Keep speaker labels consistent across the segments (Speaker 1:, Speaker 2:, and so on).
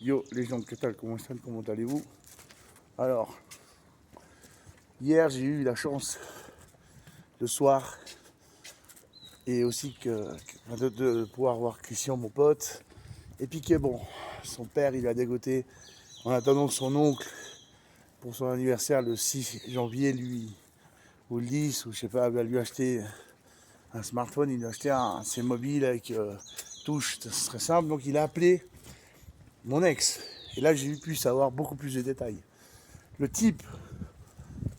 Speaker 1: Yo les gens, que tal, comment allez-vous? Alors, hier j'ai eu la chance, le soir, et aussi de pouvoir voir Christian, mon pote, et puis que bon, son père il a dégoté en attendant que son oncle, pour son anniversaire le 6 janvier, lui, ou le 10, ou je sais pas, va lui acheter un smartphone, il a acheté un C mobile avec touche, ce serait simple, donc il a appelé mon ex. Et là j'ai pu savoir beaucoup plus de détails. Le type,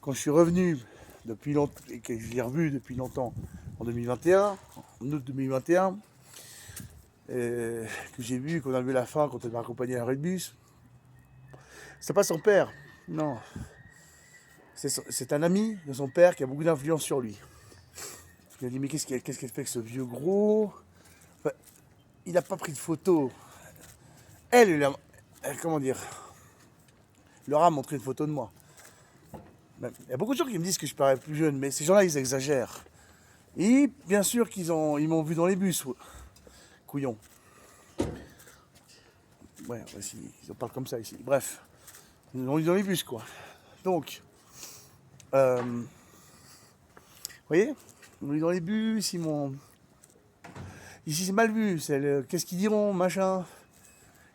Speaker 1: quand je suis revenu depuis longtemps et que je l'ai revu depuis longtemps en 2021, en août 2021, que j'ai vu, qu'on a vu la fin quand elle m'a accompagné à l'arrêt de bus, c'est pas son père, non. C'est un ami de son père qui a beaucoup d'influence sur lui. Il a dit mais qu'est-ce qu'elle fait avec ce vieux gros? Enfin, il n'a pas pris de photo. Comment dire, leur a montré une photo de moi. Il y a beaucoup de gens qui me disent que je parais plus jeune, mais ces gens-là, ils exagèrent. Et bien sûr ils m'ont vu dans les bus, couillons. Ouais, ils en parlent comme ça ici. Bref, ils m'ont vu dans les bus, quoi. Donc, vous voyez, ils m'ont vu dans les bus, ils m'ont... Ici, c'est mal vu. Qu'est-ce qu'ils diront, machin.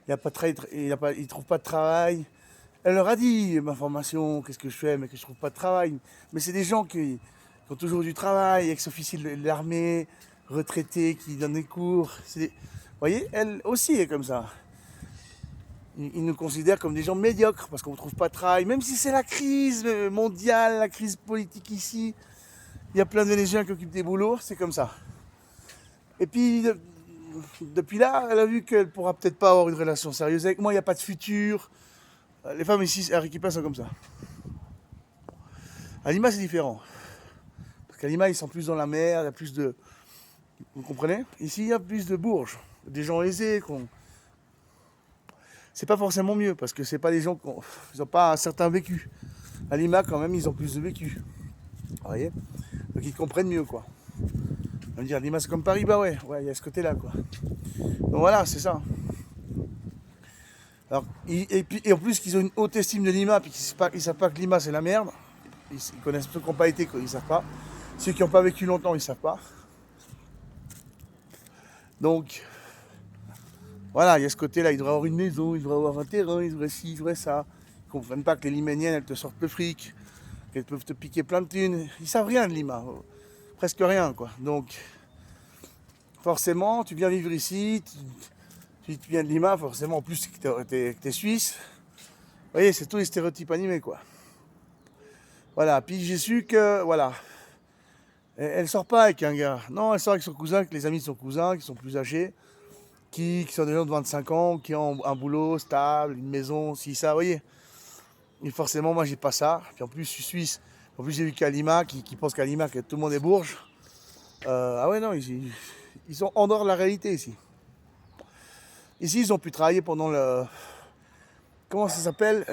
Speaker 1: Il trouve pas de travail. Elle leur a dit ma formation, qu'est-ce que je fais, mais que je trouve pas de travail. Mais c'est des gens qui ont toujours du travail, ex-officiers de l'armée, retraités, qui donnent des cours. Vous voyez, elle aussi est comme ça. Ils nous considèrent comme des gens médiocres parce qu'on ne trouve pas de travail. Même si c'est la crise mondiale, la crise politique ici, il y a plein de Vénézuéliens qui occupent des boulots, c'est comme ça. Et puis, depuis là, elle a vu qu'elle pourra peut-être pas avoir une relation sérieuse avec moi, il n'y a pas de futur. Les femmes ici, à Arequipa, sont comme ça. À Lima, c'est différent. Parce qu'à Lima, ils sont plus dans la mer, il y a plus de... Vous comprenez? Ici, il y a plus de bourges, des gens aisés. C'est pas forcément mieux, parce que c'est pas des gens qui n'ont pas un certain vécu. À Lima, quand même, ils ont plus de vécu. Vous voyez? Donc ils comprennent mieux, quoi. On va me dire, Lima, c'est comme Paris, bah ouais, il y a ce côté-là, quoi. Donc voilà, c'est ça. Alors, et en plus qu'ils ont une haute estime de Lima, puis qu'ils savent pas que Lima c'est la merde. Ils connaissent ceux qui n'ont pas été, ils savent pas. Ceux qui n'ont pas vécu longtemps, ils savent pas. Donc, voilà, il y a ce côté-là. Ils devraient avoir une maison, ils devraient avoir un terrain, ils devraient ci, ils devraient ça. Ils comprennent pas que les Liméniennes, elles te sortent le fric, qu'elles peuvent te piquer plein de thunes. Ils savent rien de Lima, presque rien, quoi. Donc, forcément, tu viens vivre ici, tu viens de Lima, forcément, en plus que t'es suisse. Vous voyez, c'est tous les stéréotypes animés, quoi. Voilà, puis j'ai su que, voilà, elle sort pas avec un gars. Non, elle sort avec son cousin, avec les amis de son cousin, qui sont plus âgés, qui sont des gens de 25 ans, qui ont un boulot stable, une maison, si ça, vous voyez. Et forcément, moi, j'ai pas ça. Puis en plus, je suis suisse. En plus, j'ai vu qu'à Lima, qui pense qu'à Lima, que tout le monde est bourge. Ah ouais, non, ils sont en dehors de la réalité ici. Ici, ils ont pu travailler pendant le... Comment ça s'appelle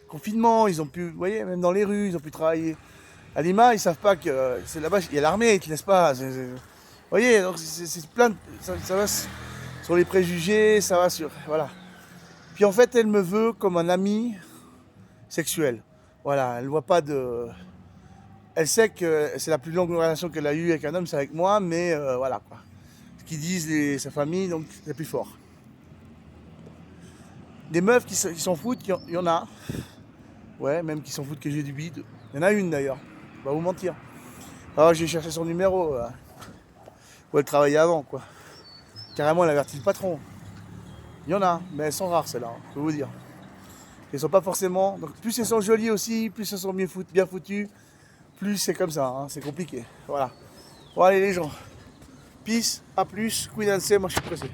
Speaker 1: confinement, ils ont pu, vous voyez, même dans les rues, ils ont pu travailler. À Lima, ils savent pas que c'est là-bas, il y a l'armée, ils te laissent pas. Vous voyez, donc c'est plein de, ça va sur les préjugés, ça va sur, voilà. Puis en fait, elle me veut comme un ami sexuel. Voilà, elle voit pas de, elle sait que c'est la plus longue relation qu'elle a eue avec un homme, c'est avec moi, mais voilà quoi. Ce qu'ils disent sa famille, donc c'est plus fort. Des meufs qui s'en foutent, il y en a. Ouais, même qui s'en foutent que j'ai du bide. Il y en a une d'ailleurs, on va vous mentir. Alors j'ai cherché son numéro, où elle travaillait avant, quoi. Carrément, elle avertit le patron. Il y en a, mais elles sont rares celles-là, hein, je peux vous dire. Elles sont pas forcément. Donc plus elles sont jolies aussi, plus elles sont bien foutues, plus c'est comme ça, hein, c'est compliqué. Voilà. Bon allez les gens. Peace, à plus, cuidanse, moi je suis pressé.